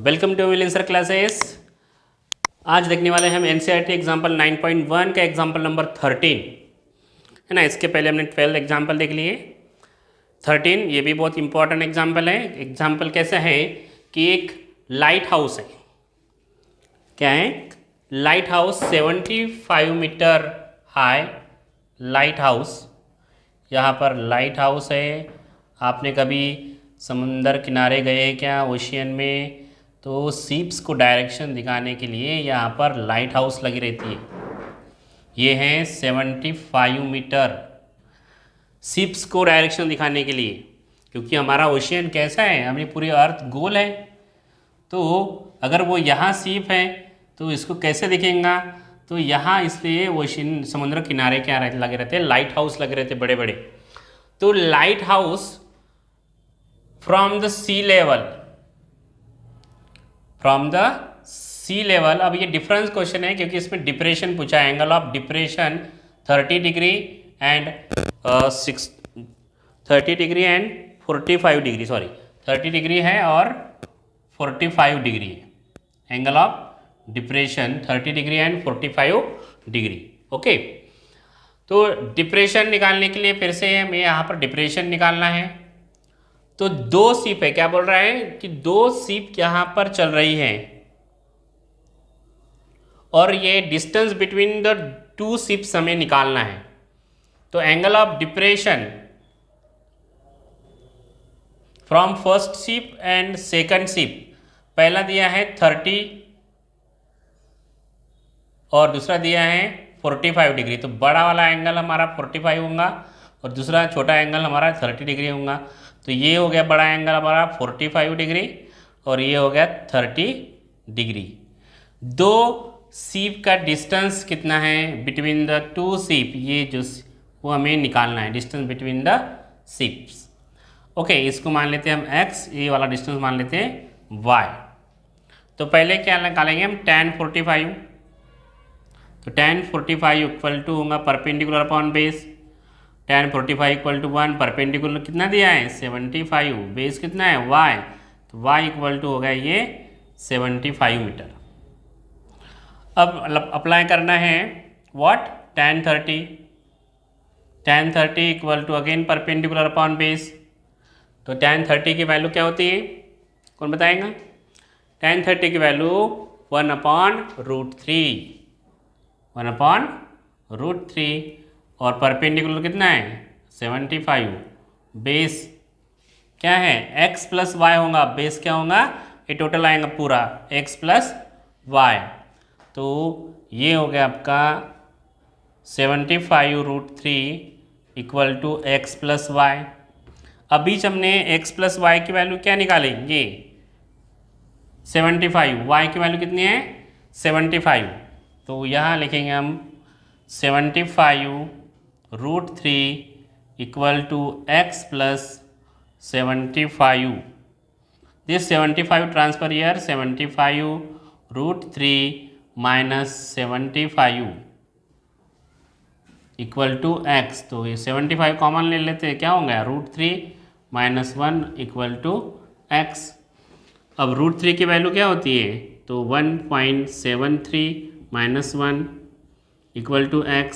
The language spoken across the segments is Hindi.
Welcome to will answer classes. आज देखने वाले हैं हम एनसीईआरटी एग्जाम्पल 9.1 का एग्जाम्पल नंबर 13 है ना। इसके पहले हमने 12 एग्जाम्पल देख लिए। 13 ये भी बहुत इंपॉर्टेंट एग्जाम्पल है। एग्जाम्पल कैसा है कि एक लाइट हाउस है। क्या है? Lighthouse 75 metre high lighthouse. यहाँ पर लाइट हाउस है। आपने कभी समुंदर किनारे गए क्या, ओशियन में, तो शिप्स को डायरेक्शन दिखाने के लिए यहाँ पर लाइट हाउस लगी रहती है। ये है 75 मीटर शिप्स को डायरेक्शन दिखाने के लिए, क्योंकि हमारा ओशियन कैसा है, हमारी पूरी अर्थ गोल है। तो अगर वो यहाँ शिप है तो इसको कैसे दिखेगा, तो यहाँ इसलिए ओशियन समुद्र किनारे क्या लगे रहते हैं, लाइट हाउस लगे रहते बड़े बड़े। तो lighthouse from the sea level, from the sea level. अब ये डिफरेंस क्वेश्चन है क्योंकि इसमें डिप्रेशन पूछा है। Angle of depression 30 degree and 30 degree and 45 degree, sorry 30 degree है और 45 डिग्री है। Angle of depression 30 degree and 45 degree. Okay, तो डिप्रेशन निकालने के लिए फिर से हमें यहाँ पर डिप्रेशन निकालना है। तो दो शिप है, क्या बोल रहा है कि दो शिप यहाँ पर चल रही है और ये distance between the to ships हमें निकालना है। तो angle of depression from first ship and second ship, पहला दिया है 30 और दूसरा दिया है 45 डिग्री। तो बड़ा वाला एंगल हमारा 45 होगा और दूसरा छोटा एंगल हमारा 30 डिग्री होगा। तो ये हो गया बड़ा एंगल हमारा 45 डिग्री और ये हो गया 30 डिग्री। दो शिप का डिस्टेंस कितना है बिटवीन द टू शिप, ये जो वो हमें निकालना है, distance between the ships. Okay, इसको मान लेते हैं हम x, ये वाला डिस्टेंस मान लेते हैं y। तो पहले क्या निकालेंगे हम tan 45। तो tan 45 इक्वल टू होगा perpendicular upon base. tan 45 equal to 1, perpendicular कितना दिया है 75, बेस कितना है y, तो y इक्वल टू हो गया ये 75 मीटर। अब अप्लाई करना है what, tan 30 equal to again perpendicular upon base. तो tan 30 की वैल्यू क्या होती है, कौन बताएगा? tan 30 की वैल्यू 1/√3, 1/√3 और परपेंडिकुलर कितना है 75। बेस क्या है x प्लस वाई होगा, बेस क्या होगा, ये टोटल आएगा पूरा x प्लस वाई। तो ये हो गया आपका 75√3 equal to x plus y. अब बीच हमने x प्लस वाई की वैल्यू क्या निकाली, ये 75, y की वैल्यू कितनी है 75। तो यहाँ लिखेंगे हम 75√3 equal to x plus 75। This 75 transfer here 75√3 minus 75 equal to x। तो ये 75 कॉमन ले लेते हैं, क्या हो गया √3 माइनस 1 इक्वल टू x। अब √3 की वैल्यू क्या होती है, तो 1.73 minus 1 equal to x।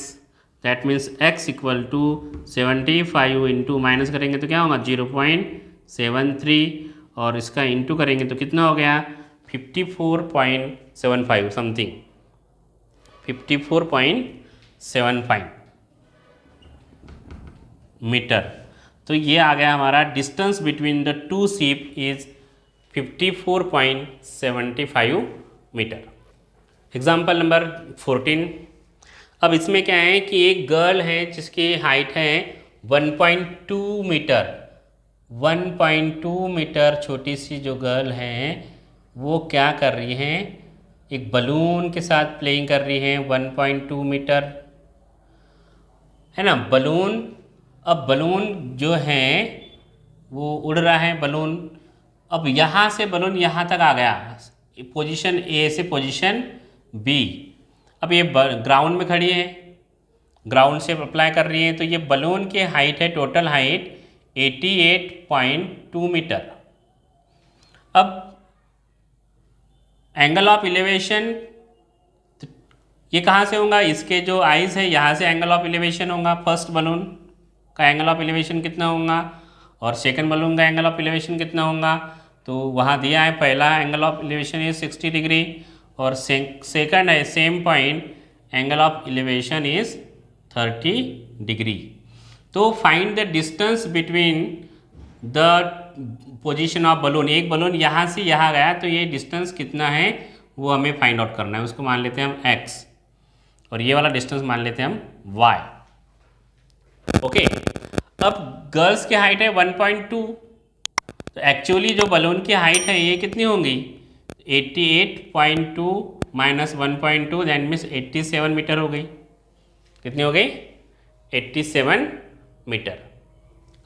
That means x equal to 75 into minus करेंगे तो क्या होगा 0.73 और इसका इंटू करेंगे तो कितना हो गया 54.75 समथिंग, 54.75 मीटर। तो ये आ गया हमारा distance between the two ship is 54.75 metre. Example number 14। अब इसमें क्या है कि एक गर्ल है जिसकी हाइट है 1.2 मीटर। 1.2 मीटर छोटी सी जो गर्ल है वो क्या कर रही है, एक बलून के साथ प्लेइंग कर रही है। 1.2 मीटर है ना बलून। अब बलून जो है वो उड़ रहा है बलून। अब यहाँ से बलून यहाँ तक आ गया, पोजीशन ए से पोजीशन बी। अब ये ग्राउंड में खड़ी है, ग्राउंड से अप्लाई कर रही है, तो ये बलून की हाइट है, टोटल हाइट 88.2 मीटर। अब एंगल ऑफ इलेवेशन ये कहाँ से होगा, इसके जो आइज है यहाँ से एंगल ऑफ इलेवेशन होगा। फर्स्ट बलून का एंगल ऑफ इलेवेशन कितना होगा और सेकंड बलून का एंगल ऑफ इलेवेशन कितना होगा, तो वहाँ दिया है पहला angle of elevation is 60 degree और सेकंड है same point angle of elevation is 30 degree. तो find the distance between the position of balloon. एक बलून यहाँ से यहाँ गया तो ये डिस्टेंस कितना है वो हमें फाइंड आउट करना है। उसको मान लेते हैं हम x और ये वाला डिस्टेंस मान लेते हैं हम y। ओके, अब गर्ल्स की हाइट है 1.2, तो एक्चुअली जो बलून की हाइट है ये कितनी होगी 88.2 माइनस 1.2 दैट मीन्स 87 मीटर हो गई। कितनी हो गई 87 मीटर।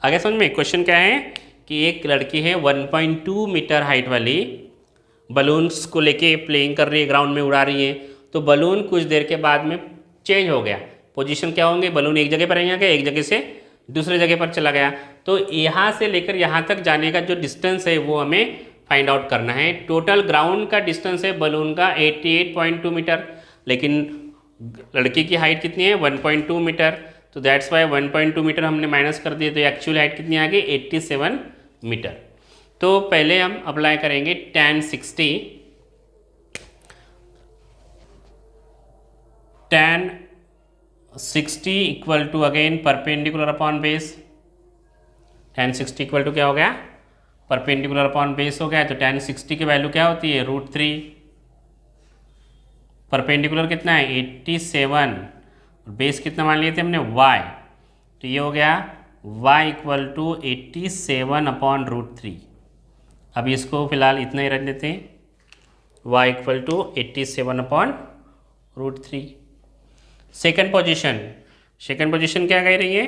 आगे समझ में क्वेश्चन क्या है कि एक लड़की है 1.2 मीटर हाइट वाली बलून्स को लेके प्लेइंग कर रही है, ग्राउंड में उड़ा रही है। तो बलून कुछ देर के बाद में चेंज हो गया, पोजीशन क्या होंगे, बलून एक जगह पर यहाँ गया, एक जगह से दूसरे जगह पर चला गया। तो यहाँ से लेकर यहाँ तक जाने का जो डिस्टेंस है वो हमें फाइंड आउट करना है। टोटल ग्राउंड का डिस्टेंस है बलून का 88.2 मीटर, लेकिन लड़की की हाइट कितनी है 1.2 मीटर, तो दैट्स वाई 1.2 मीटर हमने माइनस कर दिए, तो एक्चुअल हाइट कितनी आ गई 87 मीटर। तो पहले हम अप्लाई करेंगे tan 60 equal to again perpendicular upon base. tan 60 equal to क्या हो गया परपेंडिकुलर अपॉन बेस हो गया। तो tan 60 की वैल्यू क्या होती है √3, परपेंडिकुलर कितना है 87, बेस कितना मान लिए थे हमने y, तो ये हो गया y इक्वल टू 87 अपॉन √3। अब इसको फिलहाल इतना ही रख देते हैं, y equal to 87 upon √3। Second position क्या कह रही है,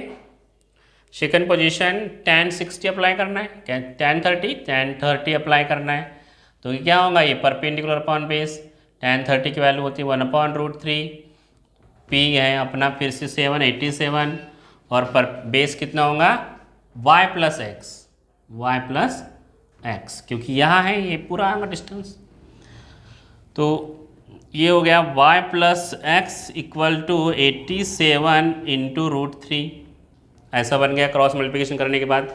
सेकंड पोजीशन tan 60 अप्लाई करना है, tan 30 अप्लाई करना है। तो ये क्या होगा, ये परपेंडिकुलर अपॉन बेस, tan 30 की वैल्यू होती है 1 अपॉन √3, p है अपना फिर से 87 और पर बेस कितना होगा y प्लस एक्स, क्योंकि यहाँ है ये पूरा आएगा डिस्टेंस। तो ये हो गया y plus x equal to 87 into √3, ऐसा बन गया क्रॉस मल्टीप्लिकेशन करने के बाद।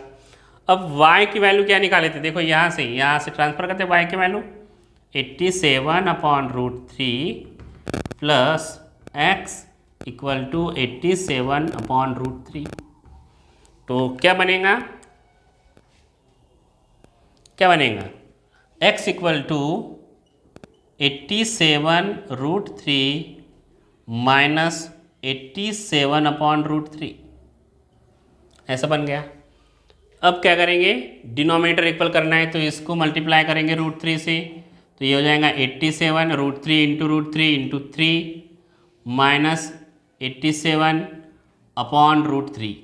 अब y की वैल्यू क्या निकाले थे, देखो यहाँ से ट्रांसफर करते y की value 87 upon √3 plus x equal to 87 upon √3। तो क्या बनेगा x equal to 87 √3 minus 87 upon √3, ऐसा बन गया। अब क्या करेंगे, डिनोमिनेटर इक्वल करना है तो इसको मल्टीप्लाई करेंगे √3 से, तो ये हो जाएगा 87 √3 इंटू 3 माइनस 87 अपॉन √3।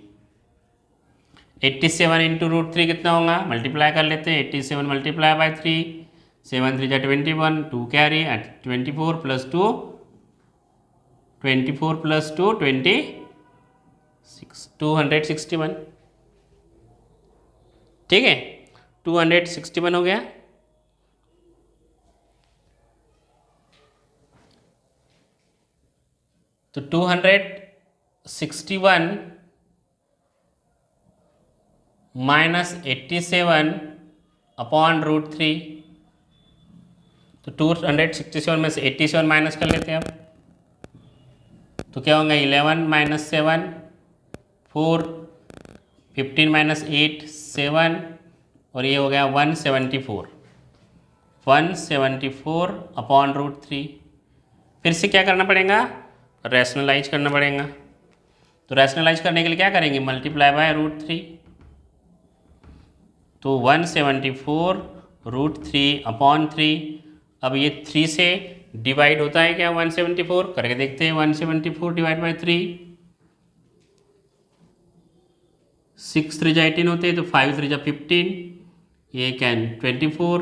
87 इंटू √3 कितना होगा, मल्टीप्लाई कर लेते हैं, 87 मल्टीप्लाई बाय 3, 7 3 जा 21, 2 कैरी 24 प्लस 2 26, 261। ठीक है, 261 हो गया। तो 261 माइनस 87 अपॉन √3, तो 267 में से 87 माइनस कर लेते हैं अब, तो क्या होगा 11 माइनस 7 4, 15 माइनस 8 7, और ये हो गया 174 अपॉन √3। फिर से क्या करना पड़ेगा, रैशनलाइज करना पड़ेगा। तो रैशनलाइज करने के लिए क्या करेंगे, मल्टीप्लाई बाय √3, तो 174 √3 अपॉन 3। अब ये 3 से डिवाइड होता है क्या 174, करके देखते हैं। 174 डिवाइड बाई 3, 6 3 जा 18 होते हैं, तो 5 3 जा 15, ये क्या 24,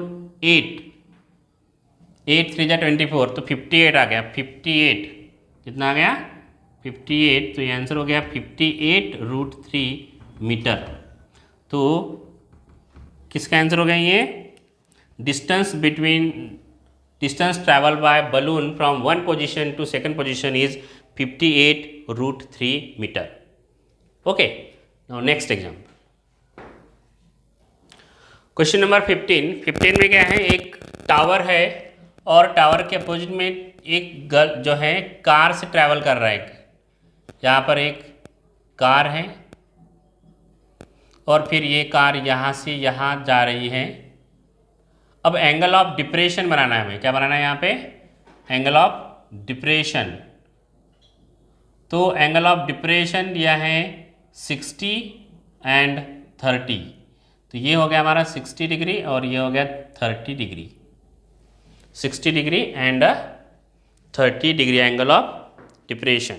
8 3 जा 24, तो 58 आ गया। 58 कितना आ गया 58, तो ये आंसर हो गया 58 √3 मीटर। तो किसका आंसर हो गया ये? Distance travel by balloon from one position to second position is 58√3 metre. Okay, now next example, question number 15 में क्या है, एक टावर है और टावर के अपोजिट में एक गर्ल जो है कार से ट्रैवल कर रहा है। यहाँ पर एक कार है और फिर ये कार यहाँ से यहाँ जा रही है। अब एंगल ऑफ डिप्रेशन बनाना है हमें। क्या बनाना है यहाँ पे? Angle of depression. तो एंगल ऑफ डिप्रेशन दिया है 60 एंड 30। तो ये हो गया हमारा 60 डिग्री और ये हो गया 30 degree. 60 degree and 30 degree angle of depression.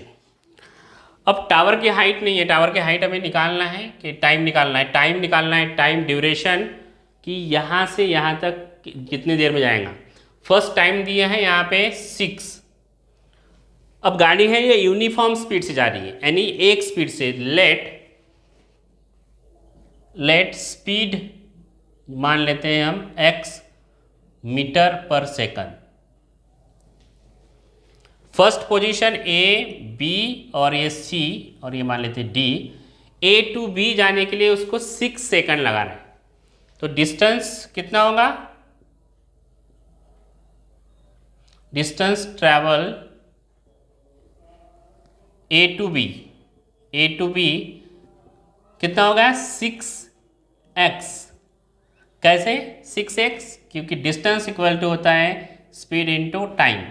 अब टावर की हाइट नहीं है, टावर की हाइट हमें निकालना है कि टाइम निकालना है। टाइम निकालना है, टाइम ड्यूरेशन कि यहाँ से यहाँ तक कितनी देर में जाएगा। फर्स्ट टाइम दिया है यहाँ पे 6। अब गाड़ी है ये यूनिफॉर्म स्पीड से जा रही है, यानी एक स्पीड से। लेट स्पीड मान लेते हैं हम x मीटर पर second. First position A, B और ये C और ये मान लेते हैं D। A to B जाने के लिए उसको 6 सेकंड लगाना है। तो डिस्टेंस कितना होगा? Distance travel A to B कितना होगा? 6x। कैसे 6x? क्योंकि डिस्टेंस इक्वल टू होता है speed into time.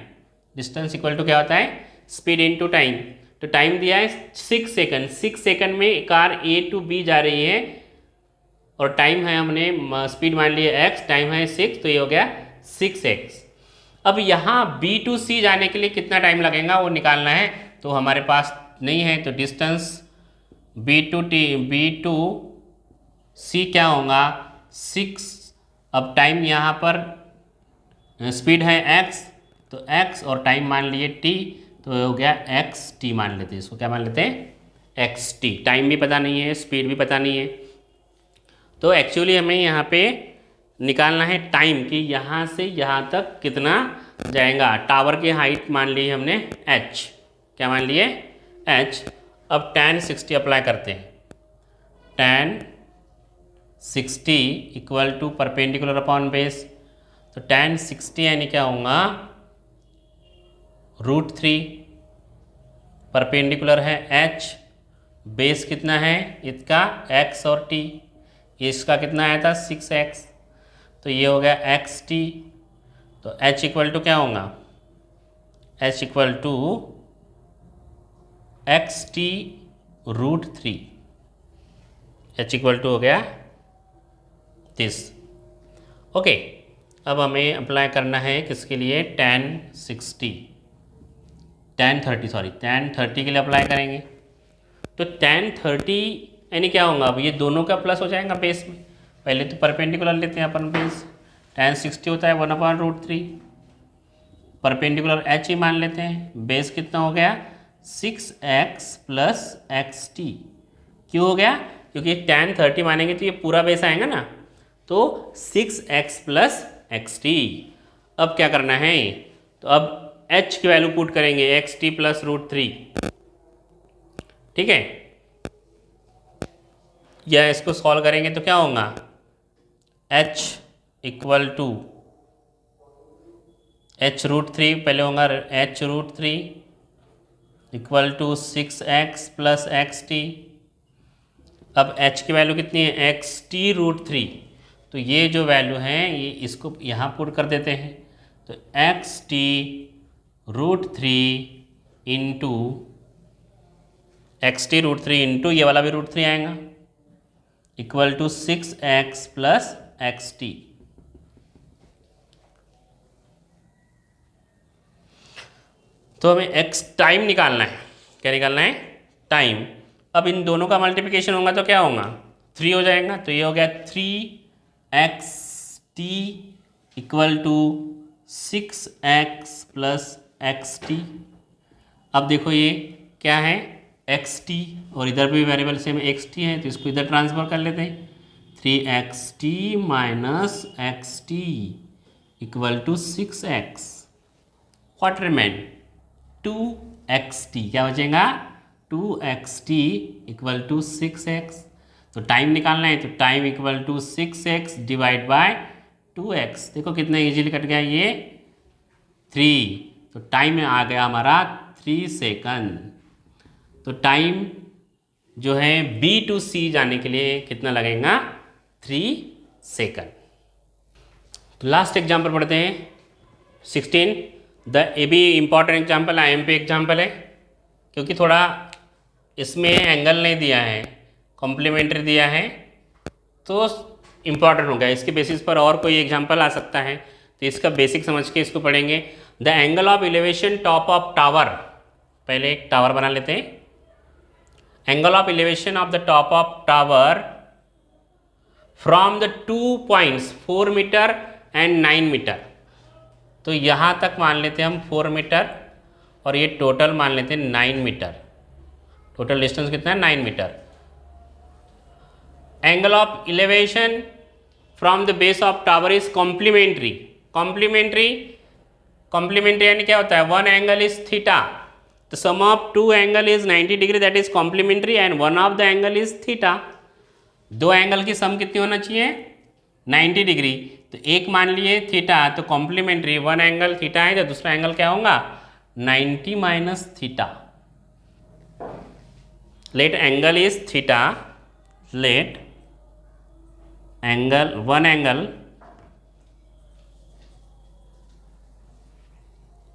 Distance equal to क्या होता है? Speed into time. तो टाइम दिया है 6 सेकंड। 6 सेकंड में कार A to B जा रही है और टाइम है, हमने स्पीड मान लिया x, टाइम है 6, तो ये हो गया 6x। अब यहाँ B to C जाने के लिए कितना टाइम लगेगा वो निकालना है। तो हमारे पास नहीं है, तो डिस्टेंस B to C क्या होगा? 6। अब टाइम यहाँ पर स्पीड है x, तो x और टाइम मान लिए t, तो हो गया xt मान लेते हैं। इसको क्या मान लेते हैं? xt। टाइम भी पता नहीं है, स्पीड भी पता नहीं है। तो एक्चुअली हमें यहाँ पे निकालना है टाइम कि यहाँ से यहाँ तक कितना जाएगा। टावर की हाइट मान ली हमने h। क्या मान लिए? h। अब tan 60 अप्लाई करते हैं। tan 60 equal to perpendicular upon base. तो tan 60 यानी क्या होगा? √3। परपेंडिकुलर है h, बेस कितना है इसका? x और t। इसका कितना आया था? 6x। तो ये हो गया xt। तो h इक्वल टू क्या होगा? h equal to xt √3। h equal to हो गया दिस। ओके, अब हमें अप्लाई करना है किसके लिए? tan 30 के लिए अप्लाई करेंगे। तो tan 30 यानी क्या होगा? अब ये दोनों का प्लस हो जाएगा बेस में। पहले तो परपेंडिकुलर लेते हैं अपन बेस। tan 60 होता है 1/√3। परपेंडिकुलर h ही मान लेते हैं। बेस कितना हो गया? 6x plus xt। क्यों हो गया? क्योंकि tan 30 मानेंगे तो ये पूरा बेस आएगा ना, तो 6x प्लस xt। अब क्या करना है? तो अब h की वैल्यू पुट करेंगे, xt प्लस √3। ठीक है, या इसको सॉल्व करेंगे तो क्या होगा? h इक्वल टू h√3 पहले होगा h√3 equal to 6x plus xt। अब h की वैल्यू कितनी है? xt√3। तो ये जो वैल्यू है ये इसको यहाँ पुट कर देते हैं। तो xt√3 इंटू ये वाला भी √3 आएगा equal to 6x plus xt। तो हमें x टाइम निकालना है। क्या निकालना है? टाइम। अब इन दोनों का मल्टीप्लिकेशन होगा तो क्या होगा? 3 हो जाएगा। तो ये हो गया 3xt equal to 6x plus xt। अब देखो ये क्या है? xt, और इधर भी वेरिएबल सेम xt है, तो इसको इधर ट्रांसफर कर लेते हैं। 3xt minus xt equal to 6x। What remain? 2xt। क्या बचेगा? 2xt equal to 6x। तो टाइम निकालना है, तो time equal to 6x divide by 2x। देखो कितना इजीली कट गया ये 3। तो टाइम आ गया हमारा 3 सेकंड। तो टाइम जो है B to C जाने के लिए कितना लगेगा? 3 सेकंड। तो लास्ट एग्जाम्पल पढ़ते हैं 16। ये भी इम्पॉर्टेंट एग्जाम्पल IMP एग्जाम्पल है, क्योंकि थोड़ा इसमें एंगल नहीं दिया है, कॉम्प्लीमेंट्री दिया है, तो इम्पॉर्टेंट हो गया। इसके बेसिस पर और कोई एग्जाम्पल आ सकता है, तो इसका बेसिक समझ के इसको पढ़ेंगे। The angle of elevation top of tower. पहले एक टावर बना लेते हैं। Angle of elevation of the top of tower from the 2 points 4 metre and 9 metre. तो यहाँ तक मान लेते हैं हम 4 मीटर, और ये टोटल मान लेते हैं 9 मीटर। टोटल डिस्टेंस कितना है? 9 metre. Angle of elevation from the base of tower is complementary. Complementary यानी क्या होता है? One angle is theta, the sum of two angle is 90 degree, that is complementary, and one of the angle is theta. दो एंगल की सम कितनी होना चाहिए? 90 डिग्री। तो एक मान लिए थीटा, तो कॉम्प्लीमेंट्री वन एंगल थीटा है, तो दूसरा एंगल क्या होगा? 90 minus theta. Let angle is theta, let angle one angle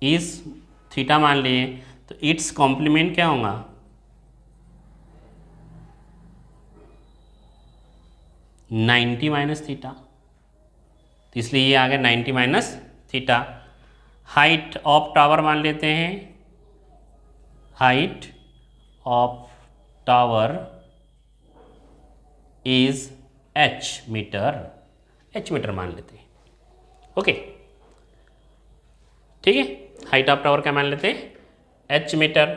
इस थीटा मान लिए, तो इट्स कॉम्प्लीमेंट क्या होगा? 90 माइनस थीटा। तो इसलिए ये आ गया 90 minus theta. Height of tower मान लेते हैं, height of tower is h metre मान लेते हैं। ओके, ठीक है। हाइट ऑफ टावर क्या मान लेते हैं? h metre.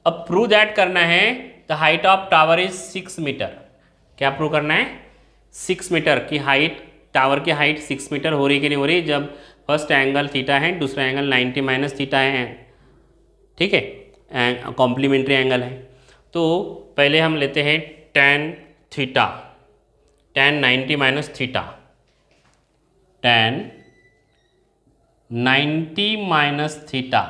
अब प्रूव दैट करना है the height of tower is 6 metre. क्या प्रूव करना है? 6 मीटर की हाइट, टावर की हाइट 6 मीटर हो रही कि नहीं हो रही, जब फर्स्ट एंगल थीटा है, दूसरा एंगल 90 माइनस थीटा है, ठीक है, कॉम्प्लीमेंट्री एंगल है। तो पहले हम लेते हैं tan theta, tan 90 minus theta, tan 90 minus theta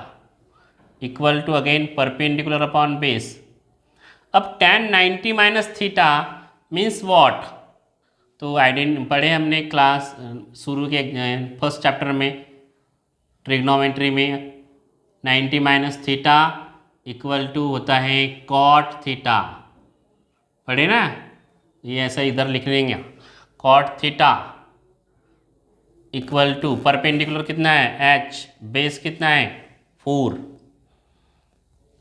equal to again perpendicular upon base. अब tan 90 minus theta means what? तो पढ़े हमने क्लास शुरू के फर्स्ट चैप्टर में ट्रिग्नोमेट्री में 90 माइनस थीटा इक्वल टू होता है कॉट थीटा। पढ़े ना? ये ऐसा इधर लिख लेंगे, cot theta equal to perpendicular कितना है? h, बेस कितना है? 4,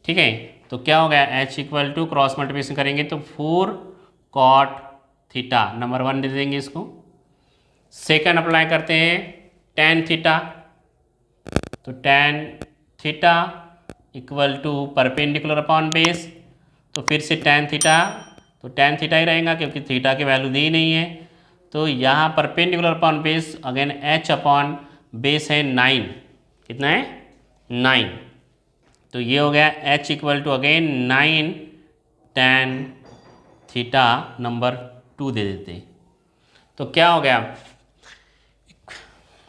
ठीक है। तो क्या हो गया? h equal to cross multiplication करेंगे तो 4 कॉट थीटा, नंबर 1 दे देंगे इसको। सेकंड अप्लाई करते हैं tan थीटा, तो tan theta equal to perpendicular upon base, तो फिर से tan थीटा, तो tan थीटा ही रहेगा क्योंकि थीटा की वैल्यू दी नहीं है। तो यहाँ perpendicular upon base again h upon base है 9, कितना है? 9। तो ये हो गया h equal to again 9 tan theta, number 2 दे देते। तो क्या हो गया?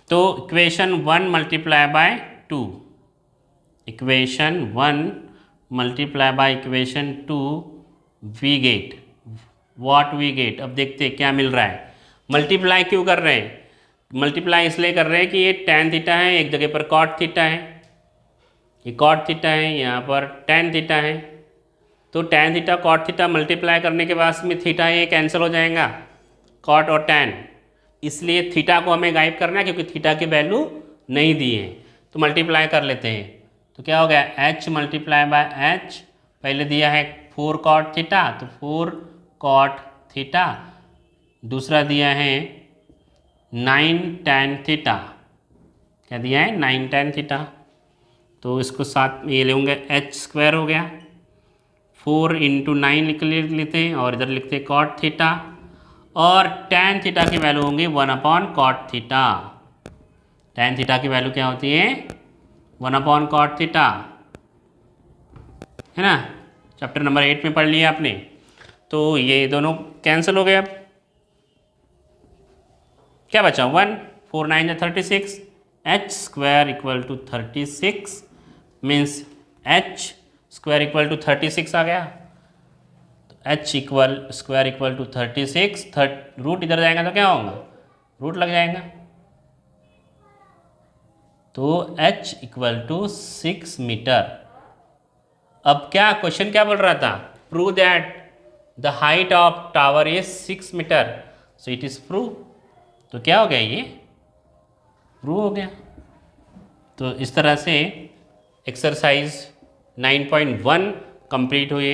तो equation 1 multiply by 2, equation 1 multiply by equation 2 we get what we get. अब देखते हैं क्या मिल रहा है। मल्टीप्लाई क्यों कर रहे हैं? मल्टीप्लाई इसलिए कर रहे हैं कि ये tan थीटा है, एक जगह पर cot थीटा है, ये cot थीटा है, यहाँ पर tan थीटा है। तो tan theta cot theta multiply करने के बाद में थीटा ये कैंसिल हो जाएगा, cot और tan। इसलिए थीटा को हमें गायब करना है क्योंकि थीटा की वैल्यू नहीं दी है, तो मल्टीप्लाई कर लेते हैं। तो क्या हो गया? h मल्टीप्लाई बाय h, पहले दिया है 4 cot थीटा, तो 4 cot थीटा, दूसरा दिया है 9 tan थीटा, क्या दिया है? 9 tan थीटा। तो इसको साथ में ये लेंगे, h स्क्वायर हो गया, 4 इंटू 9 निकल लेते हैं और इधर लिखते हैं cot थीटा, और tan थीटा की वैल्यू होंगी 1/cot थीटा। tan थीटा की वैल्यू क्या होती है? 1/cot थीटा, है ना। चैप्टर नंबर 8 में पढ़ लिया आपने। तो ये दोनों कैंसिल हो गए। अब क्या बचा? 1 4 9 36, h square equal to 36 means h square equal to 36 आ गया। तो h equal square equal to 36, root इधर जाएगा तो क्या होगा? रूट लग जाएगा। तो h इक्वल टू 6 मीटर। अब क्या क्वेश्चन क्या बोल रहा था? Prove that the height of tower is 6 metre, so it is prove. तो क्या हो गया? ये प्रूव हो गया। तो इस तरह से एक्सरसाइज 9.1 कंप्लीट हुई।